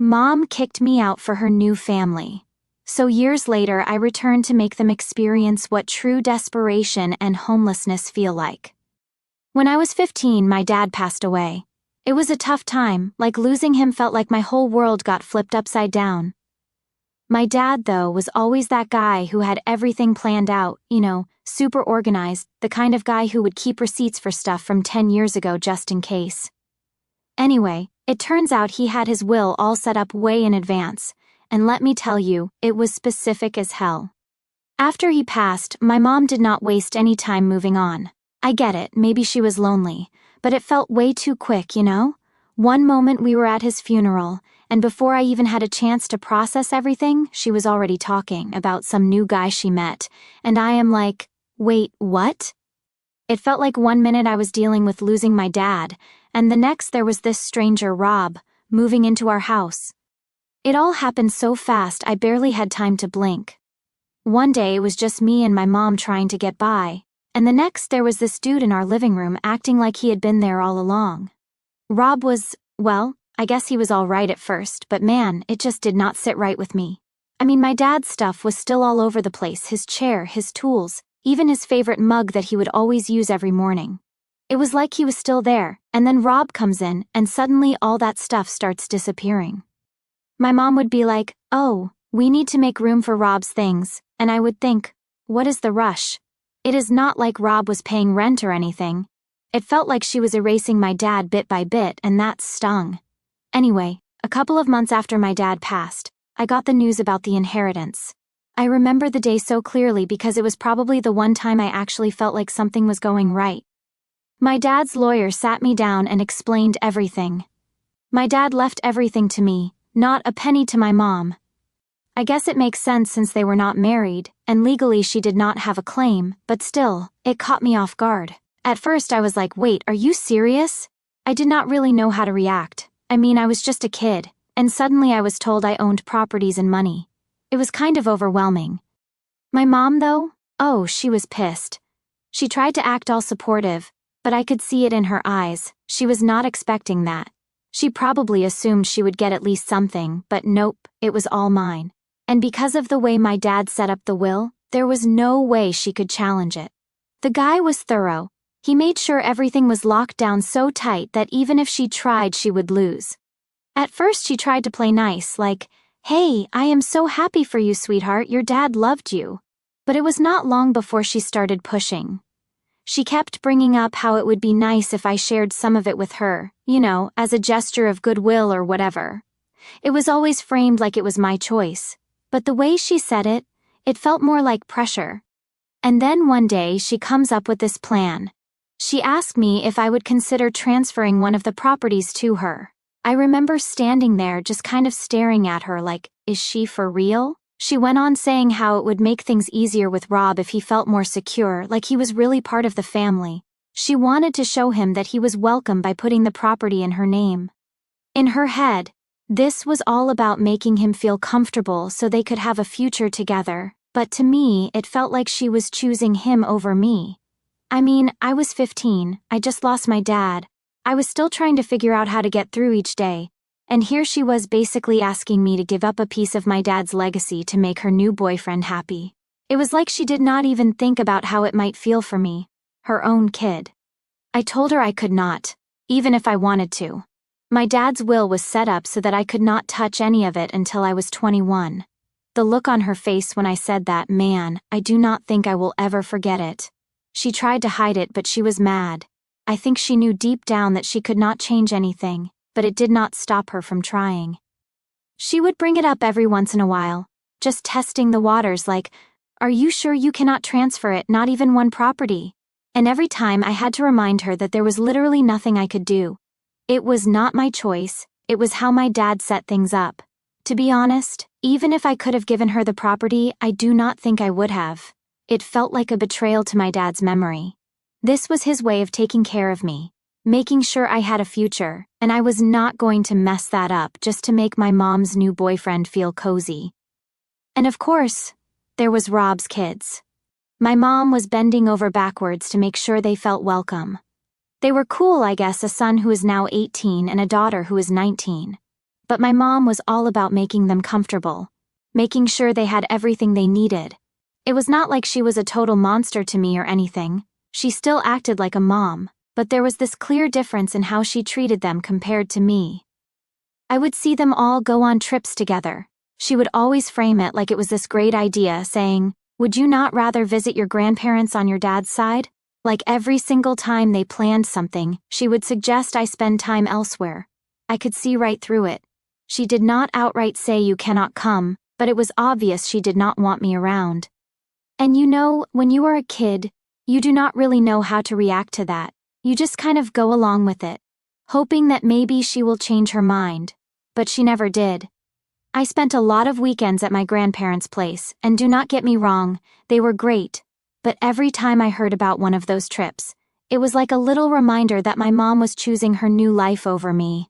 Mom kicked me out for her new family. So years later, I returned to make them experience what true desperation and homelessness feel like. When I was 15, my dad passed away. It was a tough time, like losing him felt like my whole world got flipped upside down. My dad, though, was always that guy who had everything planned out, super organized, the kind of guy who would keep receipts for stuff from 10 years ago just in case. Anyway, it turns out he had his will all set up way in advance, and let me tell you, it was specific as hell. After he passed, my mom did not waste any time moving on. I get it, maybe she was lonely, but it felt way too quick, One moment we were at his funeral, and before I even had a chance to process everything, she was already talking about some new guy she met, and I am like, wait, what? It felt like one minute I was dealing with losing my dad, and the next there was this stranger, Rob, moving into our house. It all happened so fast I barely had time to blink. One day it was just me and my mom trying to get by, and the next there was this dude in our living room acting like he had been there all along. Rob was, well, I guess he was all right at first, but man, it just did not sit right with me. I mean, my dad's stuff was still all over the place, his chair, his tools, even his favorite mug that he would always use every morning. It was like he was still there, and then Rob comes in, and suddenly all that stuff starts disappearing. My mom would be like, "Oh, we need to make room for Rob's things," and I would think, what is the rush? It is not like Rob was paying rent or anything. It felt like she was erasing my dad bit by bit, and that stung. Anyway, a couple of months after my dad passed, I got the news about the inheritance. I remember the day so clearly because it was probably the one time I actually felt like something was going right. My dad's lawyer sat me down and explained everything. My dad left everything to me, not a penny to my mom. I guess it makes sense since they were not married, and legally she did not have a claim, but still, it caught me off guard. At first I was like, wait, are you serious? I did not really know how to react. I mean, I was just a kid, and suddenly I was told I owned properties and money. It was kind of overwhelming. My mom, though? Oh, she was pissed. She tried to act all supportive, but I could see it in her eyes. She was not expecting that. She probably assumed she would get at least something, but nope, it was all mine. And because of the way my dad set up the will, there was no way she could challenge it. The guy was thorough. He made sure everything was locked down so tight that even if she tried, she would lose. At first she tried to play nice, like, "Hey, I am so happy for you, sweetheart, your dad loved you." But it was not long before she started pushing. She kept bringing up how it would be nice if I shared some of it with her, as a gesture of goodwill or whatever. It was always framed like it was my choice, but the way she said it, it felt more like pressure. And then one day she comes up with this plan. She asked me if I would consider transferring one of the properties to her. I remember standing there just kind of staring at her like, is she for real? She went on saying how it would make things easier with Rob if he felt more secure, like he was really part of the family. She wanted to show him that he was welcome by putting the property in her name. In her head, this was all about making him feel comfortable so they could have a future together, but to me, it felt like she was choosing him over me. I mean, I was 15, I just lost my dad. I was still trying to figure out how to get through each day. And here she was basically asking me to give up a piece of my dad's legacy to make her new boyfriend happy. It was like she did not even think about how it might feel for me, her own kid. I told her I could not, even if I wanted to. My dad's will was set up so that I could not touch any of it until I was 21. The look on her face when I said that, man, I do not think I will ever forget it. She tried to hide it, but she was mad. I think she knew deep down that she could not change anything, but it did not stop her from trying. She would bring it up every once in a while, just testing the waters like, "Are you sure you cannot transfer it, not even one property?" And every time I had to remind her that there was literally nothing I could do. It was not my choice, it was how my dad set things up. To be honest, even if I could have given her the property, I do not think I would have. It felt like a betrayal to my dad's memory. This was his way of taking care of me, making sure I had a future, and I was not going to mess that up just to make my mom's new boyfriend feel cozy. And of course, there was Rob's kids. My mom was bending over backwards to make sure they felt welcome. They were cool, I guess, a son who is now 18 and a daughter who is 19. but my mom was all about making them comfortable, making sure they had everything they needed. It was not like she was a total monster to me or anything. She still acted like a mom, but there was this clear difference in how she treated them compared to me. I would see them all go on trips together. She would always frame it like it was this great idea, saying, "Would you not rather visit your grandparents on your dad's side?" Like every single time they planned something, she would suggest I spend time elsewhere. I could see right through it. She did not outright say you cannot come, but it was obvious she did not want me around. And you know, when you are a kid, you do not really know how to react to that. You just kind of go along with it, hoping that maybe she will change her mind. But she never did. I spent a lot of weekends at my grandparents' place, and do not get me wrong, they were great. But every time I heard about one of those trips, it was like a little reminder that my mom was choosing her new life over me.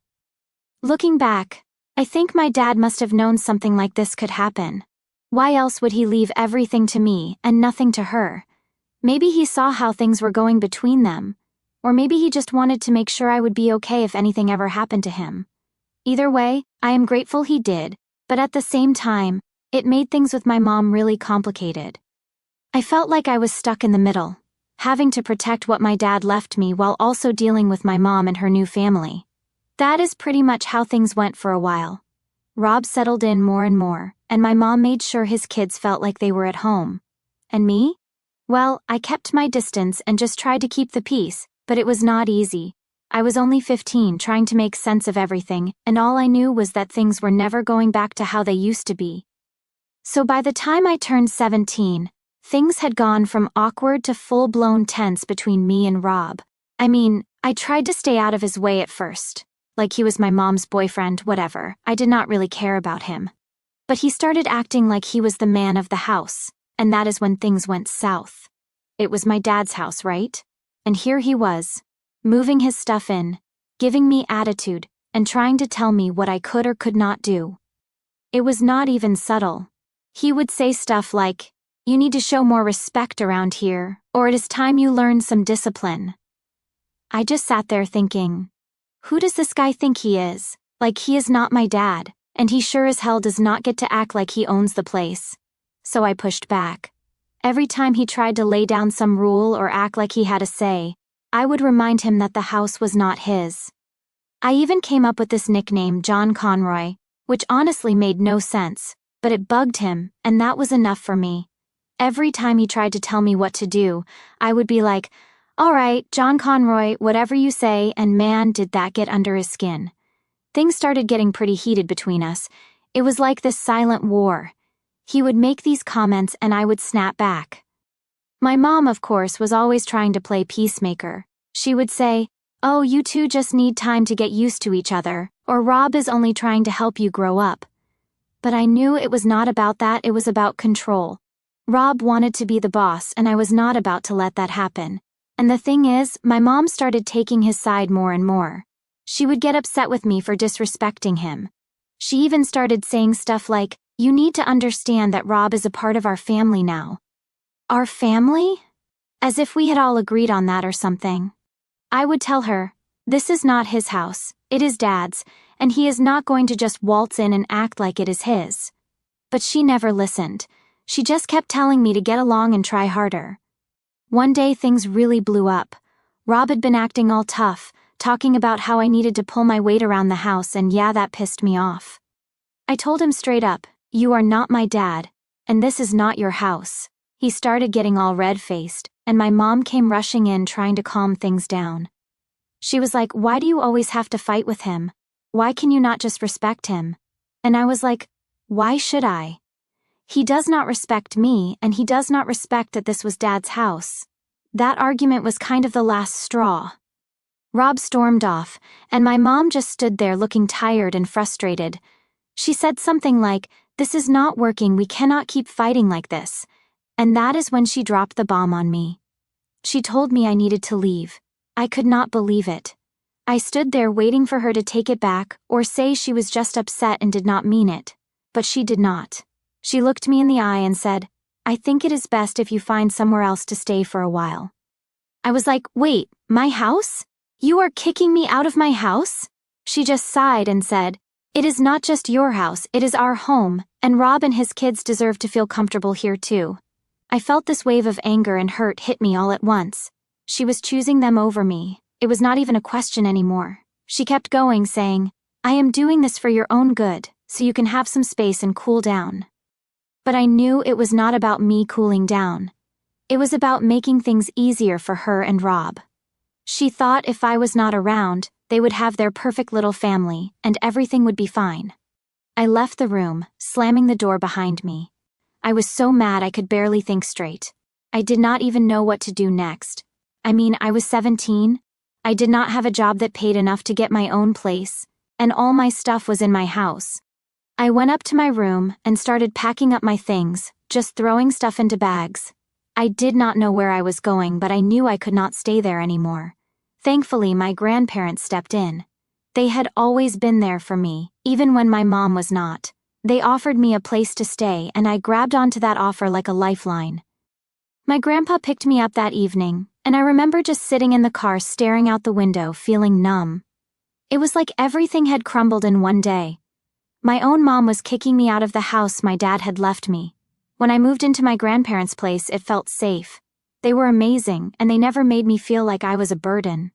Looking back, I think my dad must have known something like this could happen. Why else would he leave everything to me and nothing to her? Maybe he saw how things were going between them. Or maybe he just wanted to make sure I would be okay if anything ever happened to him. Either way, I am grateful he did, but at the same time, it made things with my mom really complicated. I felt like I was stuck in the middle, having to protect what my dad left me while also dealing with my mom and her new family. That is pretty much how things went for a while. Rob settled in more and more, and my mom made sure his kids felt like they were at home. And me? Well, I kept my distance and just tried to keep the peace, but it was not easy. I was only 15 trying to make sense of everything, and all I knew was that things were never going back to how they used to be. So by the time I turned 17, things had gone from awkward to full-blown tense between me and Rob. I mean, I tried to stay out of his way at first. Like he was my mom's boyfriend, whatever. I did not really care about him. But he started acting like he was the man of the house, and that is when things went south. It was my dad's house, right? And here he was, moving his stuff in, giving me attitude, and trying to tell me what I could or could not do. It was not even subtle. He would say stuff like, "You need to show more respect around here," or "It is time you learn some discipline." I just sat there thinking, who does this guy think he is? Like he is not my dad, and he sure as hell does not get to act like he owns the place. So I pushed back. Every time he tried to lay down some rule or act like he had a say, I would remind him that the house was not his. I even came up with this nickname, John Conroy, which honestly made no sense, but it bugged him, and that was enough for me. Every time he tried to tell me what to do, I would be like, "All right, John Conroy, whatever you say," and man, did that get under his skin. Things started getting pretty heated between us. It was like this silent war. He would make these comments and I would snap back. My mom, of course, was always trying to play peacemaker. She would say, "Oh, you two just need time to get used to each other," or "Rob is only trying to help you grow up." But I knew it was not about that, it was about control. Rob wanted to be the boss, and I was not about to let that happen. And the thing is, my mom started taking his side more and more. She would get upset with me for disrespecting him. She even started saying stuff like, "You need to understand that Rob is a part of our family now." Our family? As if we had all agreed on that or something. I would tell her, this is not his house, it is Dad's, and he is not going to just waltz in and act like it is his. But she never listened. She just kept telling me to get along and try harder. One day things really blew up. Rob had been acting all tough, talking about how I needed to pull my weight around the house, and yeah, that pissed me off. I told him straight up, "You are not my dad, and this is not your house." He started getting all red-faced, and my mom came rushing in trying to calm things down. She was like, "Why do you always have to fight with him? Why can you not just respect him?" And I was like, why should I? He does not respect me, and he does not respect that this was Dad's house. That argument was kind of the last straw. Rob stormed off, and my mom just stood there looking tired and frustrated. She said something like, "This is not working, we cannot keep fighting like this." And that is when she dropped the bomb on me. She told me I needed to leave. I could not believe it. I stood there waiting for her to take it back or say she was just upset and did not mean it. But she did not. She looked me in the eye and said, "I think it is best if you find somewhere else to stay for a while." I was like, "Wait, my house? You are kicking me out of my house?" She just sighed and said, It is not just your house, it is our home, and Rob and his kids deserve to feel comfortable here too. I felt this wave of anger and hurt hit me all at once. She was choosing them over me. It was not even a question anymore. She kept going, saying, "I am doing this for your own good, so you can have some space and cool down." But I knew it was not about me cooling down. It was about making things easier for her and Rob. She thought if I was not around, they would have their perfect little family, and everything would be fine. I left the room, slamming the door behind me. I was so mad I could barely think straight. I did not even know what to do next. I was 17. I did not have a job that paid enough to get my own place, and all my stuff was in my house. I went up to my room and started packing up my things, just throwing stuff into bags. I did not know where I was going, but I knew I could not stay there anymore. Thankfully, my grandparents stepped in. They had always been there for me, even when my mom was not. They offered me a place to stay, and I grabbed onto that offer like a lifeline. My grandpa picked me up that evening, and I remember just sitting in the car staring out the window, feeling numb. It was like everything had crumbled in one day. My own mom was kicking me out of the house my dad had left me. When I moved into my grandparents' place, it felt safe. They were amazing, and they never made me feel like I was a burden.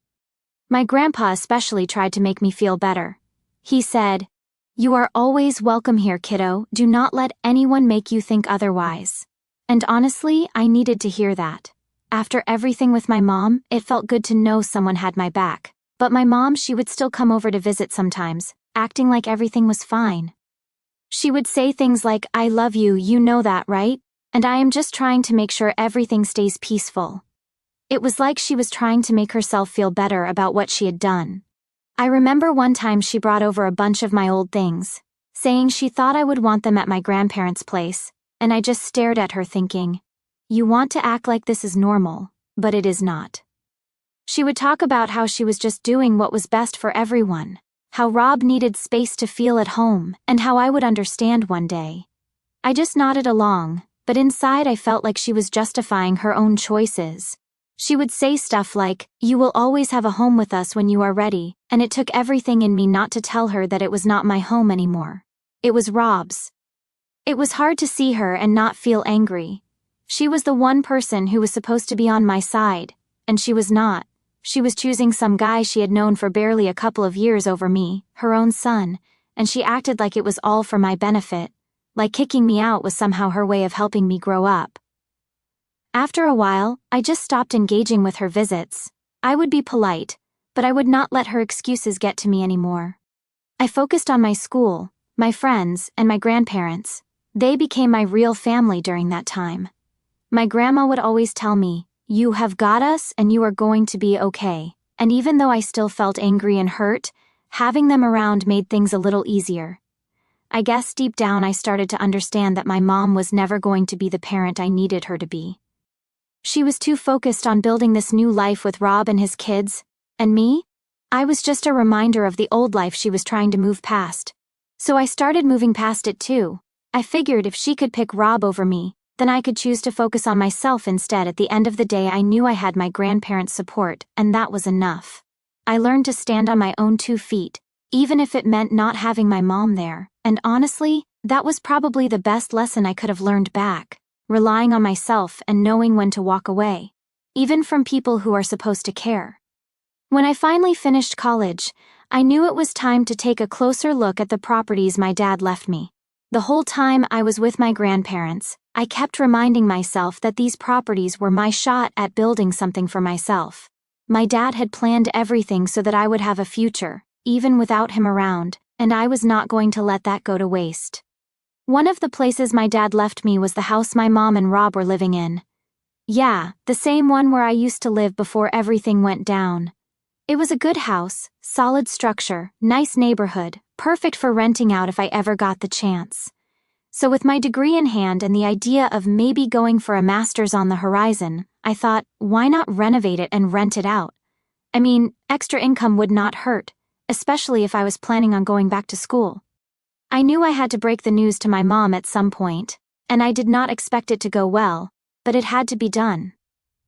My grandpa especially tried to make me feel better. He said, "You are always welcome here, kiddo. Do not let anyone make you think otherwise." And honestly, I needed to hear that. After everything with my mom, it felt good to know someone had my back. But my mom, she would still come over to visit sometimes, acting like everything was fine. She would say things like, "I love you, you know that, right? And I am just trying to make sure everything stays peaceful." It was like she was trying to make herself feel better about what she had done. I remember one time she brought over a bunch of my old things, saying she thought I would want them at my grandparents' place, and I just stared at her thinking, "You want to act like this is normal, but it is not." She would talk about how she was just doing what was best for everyone, how Rob needed space to feel at home, and how I would understand one day. I just nodded along, but inside I felt like she was justifying her own choices. She would say stuff like, "You will always have a home with us when you are ready," and it took everything in me not to tell her that it was not my home anymore. It was Rob's. It was hard to see her and not feel angry. She was the one person who was supposed to be on my side, and she was not. She was choosing some guy she had known for barely a couple of years over me, her own son, and she acted like it was all for my benefit, like kicking me out was somehow her way of helping me grow up. After a while, I just stopped engaging with her visits. I would be polite, but I would not let her excuses get to me anymore. I focused on my school, my friends, and my grandparents. They became my real family during that time. My grandma would always tell me, "You have got us and you are going to be okay." And even though I still felt angry and hurt, having them around made things a little easier. I guess deep down I started to understand that my mom was never going to be the parent I needed her to be. She was too focused on building this new life with Rob and his kids, and me? I was just a reminder of the old life she was trying to move past. So I started moving past it too. I figured if she could pick Rob over me, then I could choose to focus on myself instead. At the end of the day, I knew I had my grandparents' support, and that was enough. I learned to stand on my own 2 feet, even if it meant not having my mom there, and honestly, that was probably the best lesson I could have learned back, relying on myself and knowing when to walk away, even from people who are supposed to care. When I finally finished college, I knew it was time to take a closer look at the properties my dad left me. The whole time I was with my grandparents, I kept reminding myself that these properties were my shot at building something for myself. My dad had planned everything so that I would have a future, even without him around, and I was not going to let that go to waste. One of the places my dad left me was the house my mom and Rob were living in. Yeah, the same one where I used to live before everything went down. It was a good house, solid structure, nice neighborhood, perfect for renting out if I ever got the chance. So with my degree in hand and the idea of maybe going for a master's on the horizon, I thought, why not renovate it and rent it out? Extra income would not hurt, especially if I was planning on going back to school. I knew I had to break the news to my mom at some point, and I did not expect it to go well, but it had to be done.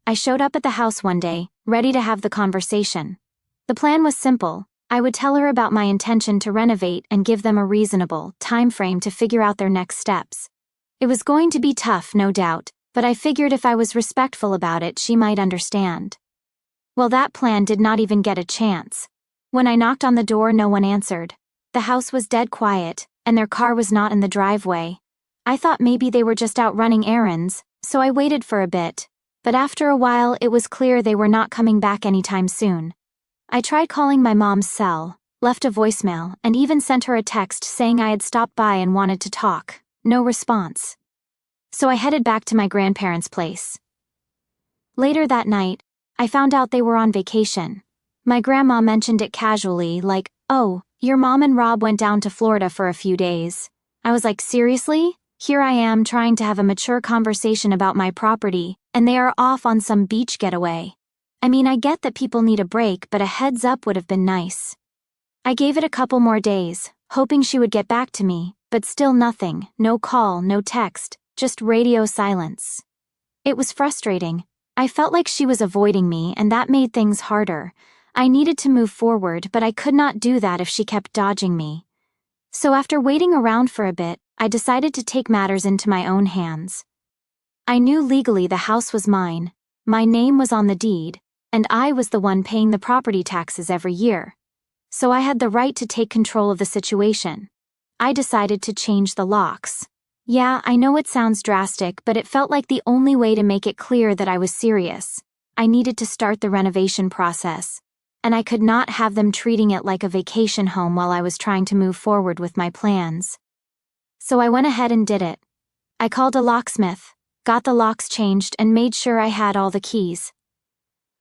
I showed up at the house one day, ready to have the conversation. The plan was simple. I would tell her about my intention to renovate and give them a reasonable time frame to figure out their next steps. It was going to be tough, no doubt, but I figured if I was respectful about it, she might understand. Well, that plan did not even get a chance. When I knocked on the door, no one answered. The house was dead quiet, and their car was not in the driveway. I thought maybe they were just out running errands, so I waited for a bit. But after a while, it was clear they were not coming back anytime soon. I tried calling my mom's cell, left a voicemail, and even sent her a text saying I had stopped by and wanted to talk. No response. So I headed back to my grandparents' place. Later that night, I found out they were on vacation. My grandma mentioned it casually, like, "Oh, your mom and Rob went down to Florida for a few days." I was like, seriously? Here I am trying to have a mature conversation about my property, and they are off on some beach getaway. I mean, I get that people need a break, but a heads up would have been nice. I gave it a couple more days, hoping she would get back to me, but still nothing, no call, no text, just radio silence. It was frustrating. I felt like she was avoiding me, and that made things harder. I needed to move forward, but I could not do that if she kept dodging me. So after waiting around for a bit, I decided to take matters into my own hands. I knew legally the house was mine, my name was on the deed, and I was the one paying the property taxes every year. So I had the right to take control of the situation. I decided to change the locks. Yeah, I know it sounds drastic, but it felt like the only way to make it clear that I was serious. I needed to start the renovation process, and I could not have them treating it like a vacation home while I was trying to move forward with my plans. So I went ahead and did it. I called a locksmith, got the locks changed, and made sure I had all the keys.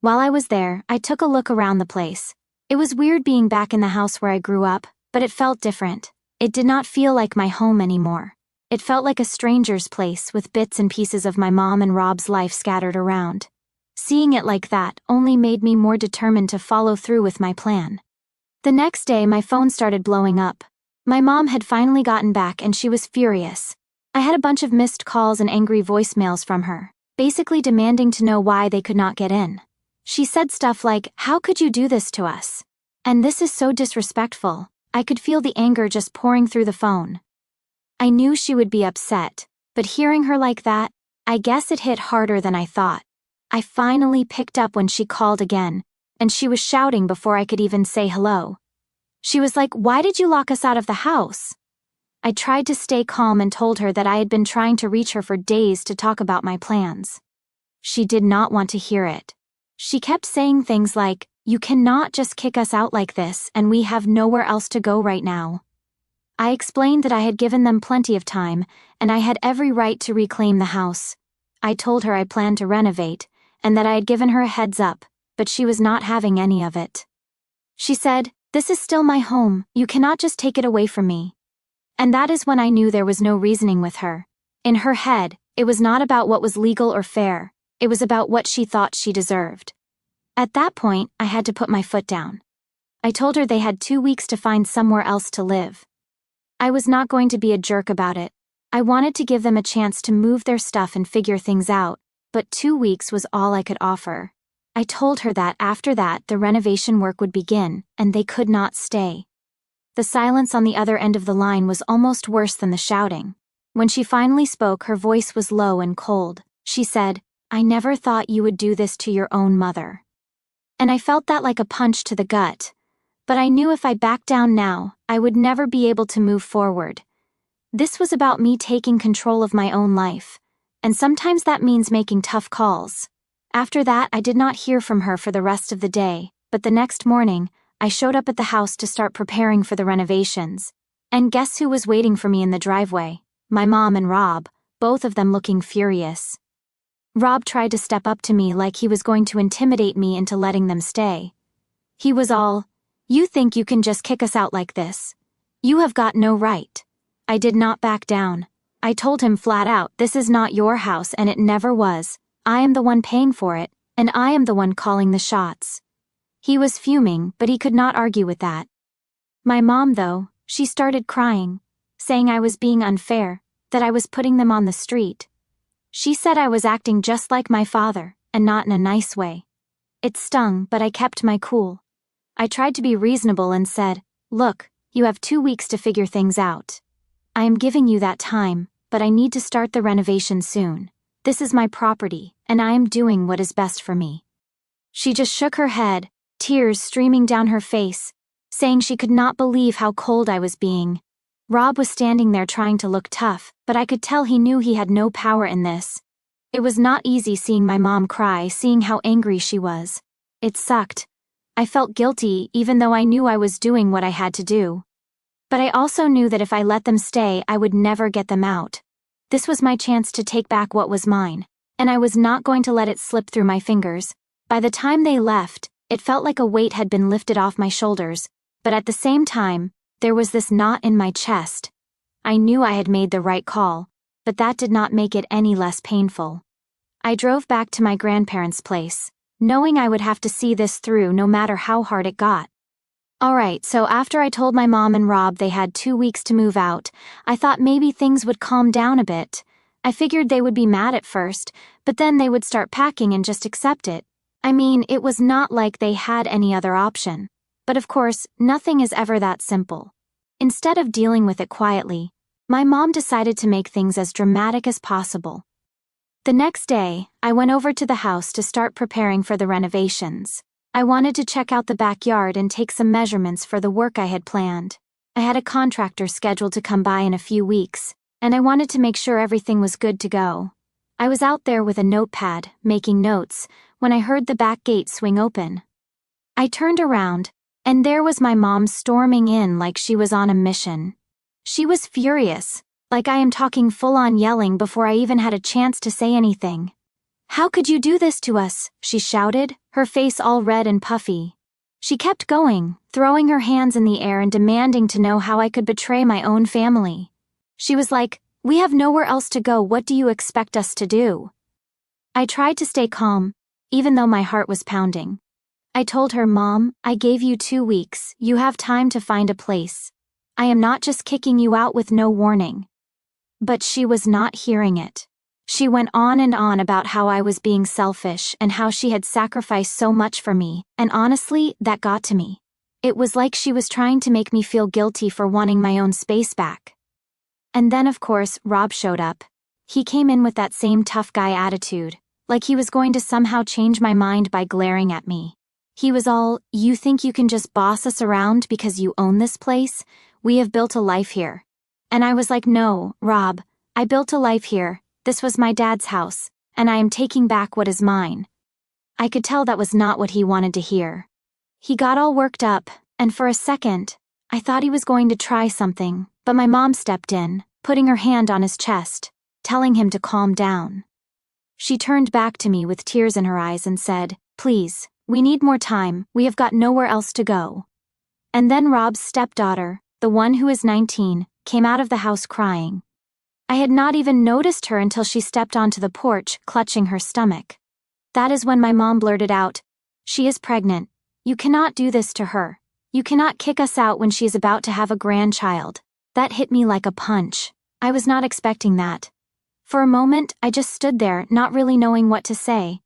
While I was there, I took a look around the place. It was weird being back in the house where I grew up, but it felt different. It did not feel like my home anymore. It felt like a stranger's place with bits and pieces of my mom and Rob's life scattered around. Seeing it like that only made me more determined to follow through with my plan. The next day, my phone started blowing up. My mom had finally gotten back and she was furious. I had a bunch of missed calls and angry voicemails from her, basically demanding to know why they could not get in. She said stuff like, "How could you do this to us? And this is so disrespectful." I could feel the anger just pouring through the phone. I knew she would be upset, but hearing her like that, I guess it hit harder than I thought. I finally picked up when she called again, and she was shouting before I could even say hello. She was like, "Why did you lock us out of the house?" I tried to stay calm and told her that I had been trying to reach her for days to talk about my plans. She did not want to hear it. She kept saying things like, "You cannot just kick us out like this, and we have nowhere else to go right now." I explained that I had given them plenty of time, and I had every right to reclaim the house. I told her I planned to renovate, and that I had given her a heads up, but she was not having any of it. She said, "This is still my home, you cannot just take it away from me." And that is when I knew there was no reasoning with her. In her head, it was not about what was legal or fair, it was about what she thought she deserved. At that point, I had to put my foot down. I told her they had 2 weeks to find somewhere else to live. I was not going to be a jerk about it. I wanted to give them a chance to move their stuff and figure things out, but 2 weeks was all I could offer. I told her that after that the renovation work would begin, and they could not stay. The silence on the other end of the line was almost worse than the shouting. When she finally spoke, her voice was low and cold. She said, "I never thought you would do this to your own mother." And I felt that like a punch to the gut. But I knew if I backed down now, I would never be able to move forward. This was about me taking control of my own life, and sometimes that means making tough calls. After that, I did not hear from her for the rest of the day, but the next morning, I showed up at the house to start preparing for the renovations. And guess who was waiting for me in the driveway? My mom and Rob, both of them looking furious. Rob tried to step up to me like he was going to intimidate me into letting them stay. He was all, "You think you can just kick us out like this? You have got no right." I did not back down. I told him flat out, "This is not your house and it never was. I am the one paying for it, and I am the one calling the shots." He was fuming, but he could not argue with that. My mom, though, she started crying, saying I was being unfair, that I was putting them on the street. She said I was acting just like my father, and not in a nice way. It stung, but I kept my cool. I tried to be reasonable and said, "Look, you have 2 weeks to figure things out. I am giving you that time, but I need to start the renovation soon. This is my property, and I am doing what is best for me." She just shook her head, tears streaming down her face, saying she could not believe how cold I was being. Rob was standing there trying to look tough, but I could tell he knew he had no power in this. It was not easy seeing my mom cry, seeing how angry she was. It sucked. I felt guilty even though I knew I was doing what I had to do. But I also knew that if I let them stay, I would never get them out. This was my chance to take back what was mine, and I was not going to let it slip through my fingers. By the time they left, it felt like a weight had been lifted off my shoulders, but at the same time, there was this knot in my chest. I knew I had made the right call, but that did not make it any less painful. I drove back to my grandparents' place, knowing I would have to see this through no matter how hard it got. Alright, so after I told my mom and Rob they had 2 weeks to move out, I thought maybe things would calm down a bit. I figured they would be mad at first, but then they would start packing and just accept it. I mean, it was not like they had any other option. But of course, nothing is ever that simple. Instead of dealing with it quietly, my mom decided to make things as dramatic as possible. The next day, I went over to the house to start preparing for the renovations. I wanted to check out the backyard and take some measurements for the work I had planned. I had a contractor scheduled to come by in a few weeks, and I wanted to make sure everything was good to go. I was out there with a notepad, making notes, when I heard the back gate swing open. I turned around, and there was my mom storming in like she was on a mission. She was furious, like I am talking full-on yelling before I even had a chance to say anything. "How could you do this to us?" she shouted, her face all red and puffy. She kept going, throwing her hands in the air and demanding to know how I could betray my own family. She was like, "We have nowhere else to go, what do you expect us to do?" I tried to stay calm, even though my heart was pounding. I told her, "Mom, I gave you 2 weeks, you have time to find a place. I am not just kicking you out with no warning." But she was not hearing it. She went on and on about how I was being selfish and how she had sacrificed so much for me, and honestly, that got to me. It was like she was trying to make me feel guilty for wanting my own space back. And then of course, Rob showed up. He came in with that same tough guy attitude, like he was going to somehow change my mind by glaring at me. He was all, "You think you can just boss us around because you own this place? We have built a life here." And I was like, "No, Rob, I built a life here. This was my dad's house, and I am taking back what is mine." I could tell that was not what he wanted to hear. He got all worked up, and for a second, I thought he was going to try something, but my mom stepped in, putting her hand on his chest, telling him to calm down. She turned back to me with tears in her eyes and said, "Please, we need more time, we have got nowhere else to go." And then Rob's stepdaughter, the one who is 19, came out of the house crying. I had not even noticed her until she stepped onto the porch, clutching her stomach. That is when my mom blurted out, "She is pregnant. You cannot do this to her. You cannot kick us out when she is about to have a grandchild." That hit me like a punch. I was not expecting that. For a moment, I just stood there, not really knowing what to say.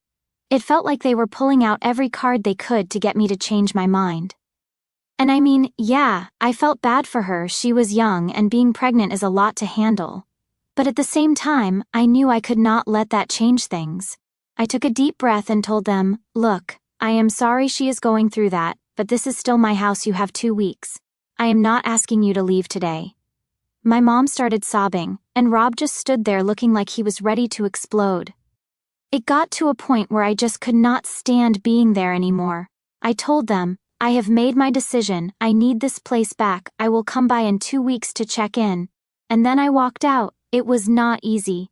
It felt like they were pulling out every card they could to get me to change my mind. And I mean, yeah, I felt bad for her, she was young and being pregnant is a lot to handle. But at the same time, I knew I could not let that change things. I took a deep breath and told them, "Look, I am sorry she is going through that, but this is still my house, you have 2 weeks. I am not asking you to leave today." My mom started sobbing, and Rob just stood there looking like he was ready to explode. It got to a point where I just could not stand being there anymore. I told them, "I have made my decision, I need this place back, I will come by in 2 weeks to check in." And then I walked out. It was not easy.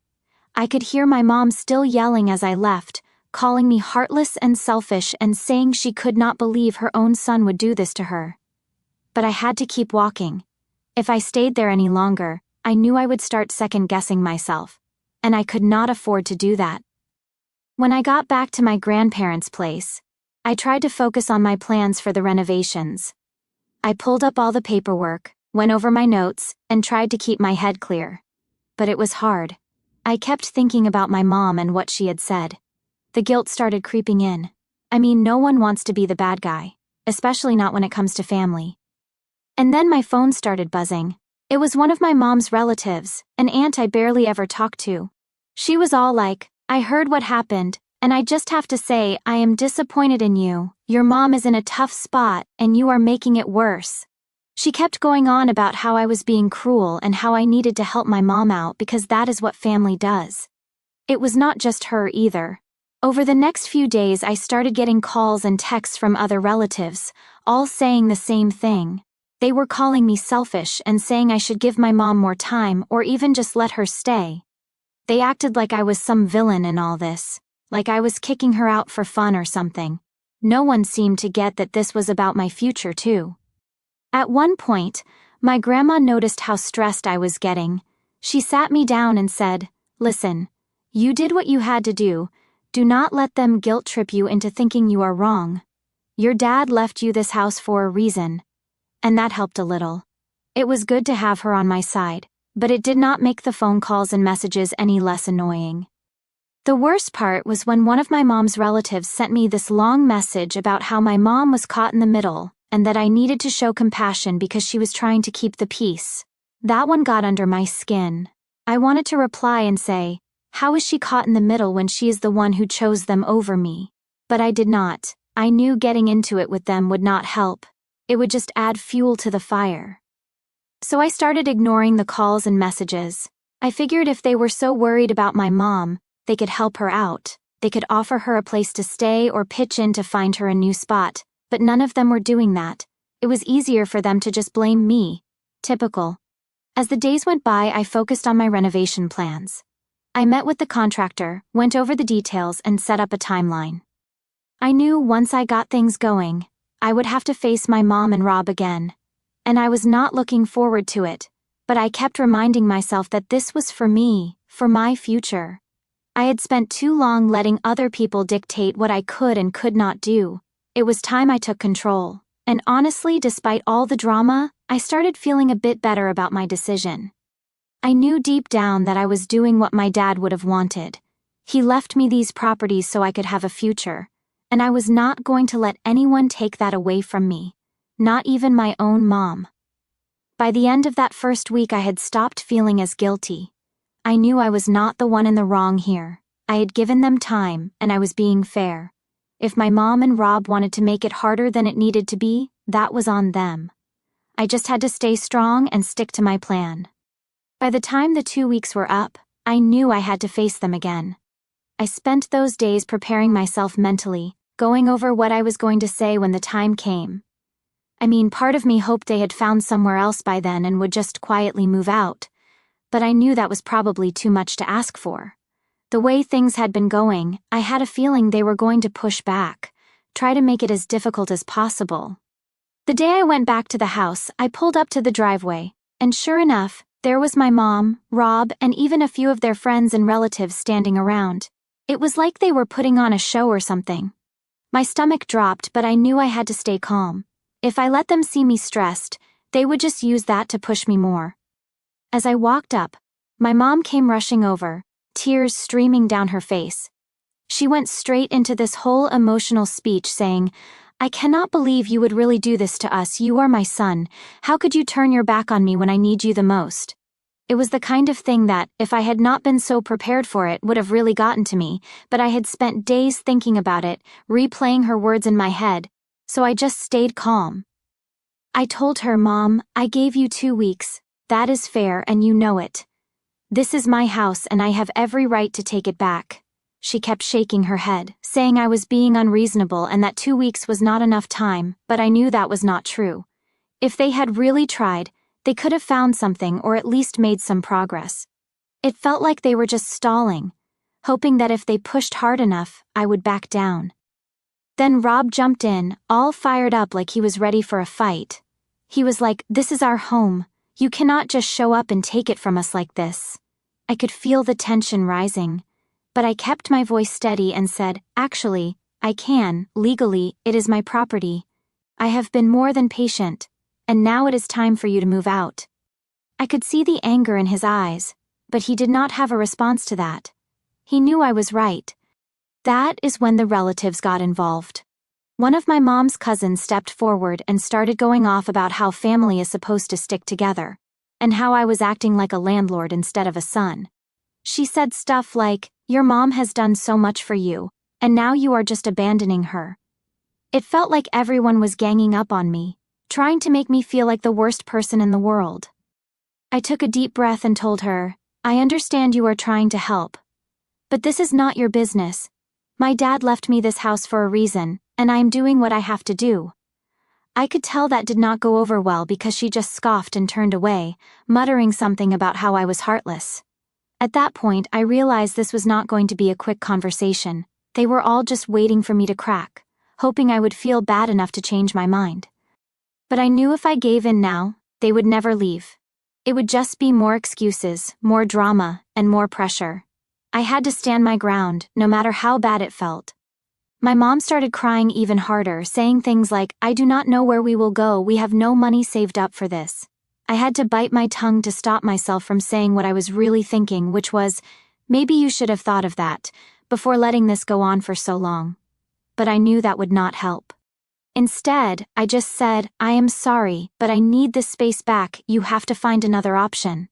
I could hear my mom still yelling as I left, calling me heartless and selfish and saying she could not believe her own son would do this to her. But I had to keep walking. If I stayed there any longer, I knew I would start second-guessing myself, and I could not afford to do that. When I got back to my grandparents' place, I tried to focus on my plans for the renovations. I pulled up all the paperwork, went over my notes, and tried to keep my head clear. But it was hard. I kept thinking about my mom and what she had said. The guilt started creeping in. I mean, no one wants to be the bad guy, especially not when it comes to family. And then my phone started buzzing. It was one of my mom's relatives, an aunt I barely ever talked to. She was all like, "I heard what happened, and I just have to say I am disappointed in you. Your mom is in a tough spot, and you are making it worse." She kept going on about how I was being cruel and how I needed to help my mom out because that is what family does. It was not just her either. Over the next few days I started getting calls and texts from other relatives, all saying the same thing. They were calling me selfish and saying I should give my mom more time or even just let her stay. They acted like I was some villain in all this, like I was kicking her out for fun or something. No one seemed to get that this was about my future too. At one point, my grandma noticed how stressed I was getting. She sat me down and said, "Listen, you did what you had to do. Do not let them guilt trip you into thinking you are wrong. Your dad left you this house for a reason." And that helped a little. It was good to have her on my side, but it did not make the phone calls and messages any less annoying. The worst part was when one of my mom's relatives sent me this long message about how my mom was caught in the middle and that I needed to show compassion because she was trying to keep the peace. That one got under my skin. I wanted to reply and say, "How is she caught in the middle when she is the one who chose them over me?" But I did not. I knew getting into it with them would not help. It would just add fuel to the fire. So I started ignoring the calls and messages. I figured if they were so worried about my mom, they could help her out. They could offer her a place to stay or pitch in to find her a new spot, but none of them were doing that. It was easier for them to just blame me. Typical. As the days went by, I focused on my renovation plans. I met with the contractor, went over the details, and set up a timeline. I knew once I got things going, I would have to face my mom and Rob again. And I was not looking forward to it, but I kept reminding myself that this was for me, for my future. I had spent too long letting other people dictate what I could and could not do. It was time I took control. And honestly, despite all the drama, I started feeling a bit better about my decision. I knew deep down that I was doing what my dad would have wanted. He left me these properties so I could have a future. And I was not going to let anyone take that away from me, not even my own mom. By the end of that first week, I had stopped feeling as guilty. I knew I was not the one in the wrong here. I had given them time, and I was being fair. If my mom and Rob wanted to make it harder than it needed to be, that was on them. I just had to stay strong and stick to my plan. By the time the 2 weeks were up, I knew I had to face them again. I spent those days preparing myself mentally, going over what I was going to say when the time came. I mean, part of me hoped they had found somewhere else by then and would just quietly move out, but I knew that was probably too much to ask for. The way things had been going, I had a feeling they were going to push back, try to make it as difficult as possible. The day I went back to the house, I pulled up to the driveway, and sure enough, there was my mom, Rob, and even a few of their friends and relatives standing around. It was like they were putting on a show or something. My stomach dropped, but I knew I had to stay calm. If I let them see me stressed, they would just use that to push me more. As I walked up, my mom came rushing over, tears streaming down her face. She went straight into this whole emotional speech saying, "I cannot believe you would really do this to us. You are my son. How could you turn your back on me when I need you the most?" It was the kind of thing that, if I had not been so prepared for it, would have really gotten to me, but I had spent days thinking about it, replaying her words in my head, so I just stayed calm. I told her, "Mom, I gave you 2 weeks. That is fair and you know it. This is my house and I have every right to take it back." She kept shaking her head, saying I was being unreasonable and that 2 weeks was not enough time, but I knew that was not true. If they had really tried, they could have found something or at least made some progress. It felt like they were just stalling, hoping that if they pushed hard enough, I would back down. Then Rob jumped in, all fired up like he was ready for a fight. He was like, "This is our home. You cannot just show up and take it from us like this." I could feel the tension rising, but I kept my voice steady and said, "Actually, I can, legally, it is my property. I have been more than patient. And now it is time for you to move out." I could see the anger in his eyes, but he did not have a response to that. He knew I was right. That is when the relatives got involved. One of my mom's cousins stepped forward and started going off about how family is supposed to stick together, and how I was acting like a landlord instead of a son. She said stuff like, "Your mom has done so much for you, and now you are just abandoning her." It felt like everyone was ganging up on me, trying to make me feel like the worst person in the world. I took a deep breath and told her, "I understand you are trying to help, but this is not your business. My dad left me this house for a reason, and I am doing what I have to do." I could tell that did not go over well because she just scoffed and turned away, muttering something about how I was heartless. At that point, I realized this was not going to be a quick conversation. They were all just waiting for me to crack, hoping I would feel bad enough to change my mind. But I knew if I gave in now, they would never leave. It would just be more excuses, more drama, and more pressure. I had to stand my ground, no matter how bad it felt. My mom started crying even harder, saying things like, "I do not know where we will go, we have no money saved up for this." I had to bite my tongue to stop myself from saying what I was really thinking, which was, "Maybe you should have thought of that, before letting this go on for so long." But I knew that would not help. Instead, I just said, "I am sorry, but I need this space back, you have to find another option."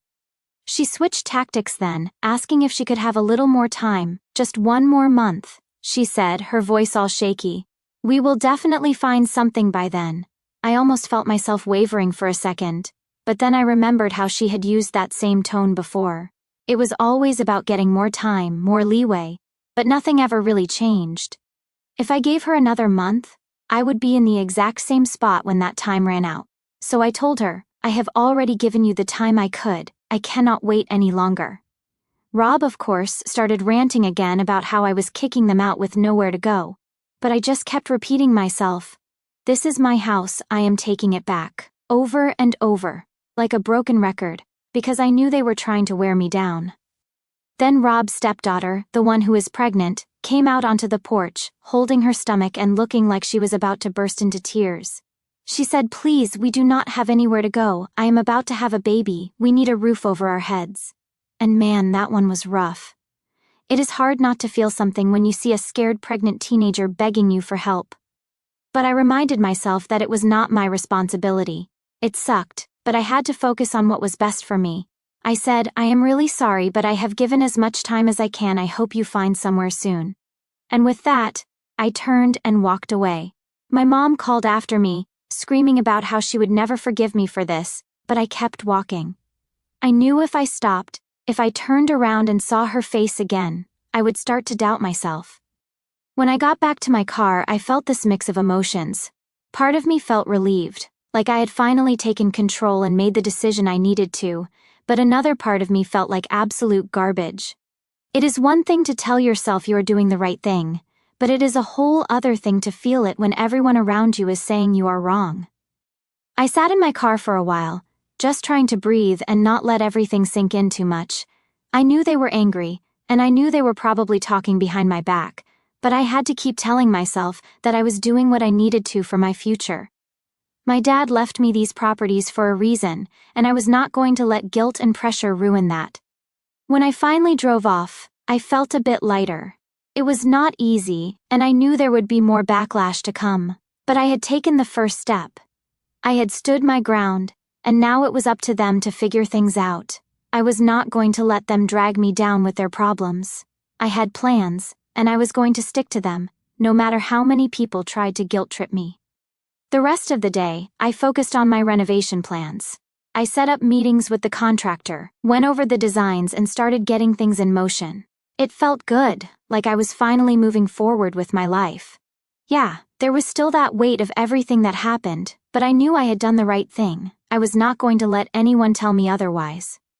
She switched tactics then, asking if she could have a little more time, just one more month. She said, her voice all shaky. "We will definitely find something by then." I almost felt myself wavering for a second, but then I remembered how she had used that same tone before. It was always about getting more time, more leeway, but nothing ever really changed. If I gave her another month, I would be in the exact same spot when that time ran out. So I told her, "I have already given you the time I could, I cannot wait any longer." Rob, of course, started ranting again about how I was kicking them out with nowhere to go. But I just kept repeating myself, "This is my house, I am taking it back," over and over, like a broken record, because I knew they were trying to wear me down. Then Rob's stepdaughter, the one who is pregnant, came out onto the porch, holding her stomach and looking like she was about to burst into tears. She said, "Please, we do not have anywhere to go, I am about to have a baby, we need a roof over our heads." And man, that one was rough. It is hard not to feel something when you see a scared pregnant teenager begging you for help. But I reminded myself that it was not my responsibility. It sucked, but I had to focus on what was best for me. I said, "I am really sorry, but I have given as much time as I can, I hope you find somewhere soon." And with that, I turned and walked away. My mom called after me, screaming about how she would never forgive me for this, but I kept walking. I knew if I stopped, if I turned around and saw her face again, I would start to doubt myself. When I got back to my car, I felt this mix of emotions. Part of me felt relieved, like I had finally taken control and made the decision I needed to, but another part of me felt like absolute garbage. It is one thing to tell yourself you are doing the right thing, but it is a whole other thing to feel it when everyone around you is saying you are wrong. I sat in my car for a while, just trying to breathe and not let everything sink in too much. I knew they were angry, and I knew they were probably talking behind my back, but I had to keep telling myself that I was doing what I needed to for my future. My dad left me these properties for a reason, and I was not going to let guilt and pressure ruin that. When I finally drove off, I felt a bit lighter. It was not easy, and I knew there would be more backlash to come, but I had taken the first step. I had stood my ground, and now it was up to them to figure things out. I was not going to let them drag me down with their problems. I had plans, and I was going to stick to them, no matter how many people tried to guilt-trip me. The rest of the day, I focused on my renovation plans. I set up meetings with the contractor, went over the designs and started getting things in motion. It felt good, like I was finally moving forward with my life. Yeah, there was still that weight of everything that happened, but I knew I had done the right thing. I was not going to let anyone tell me otherwise.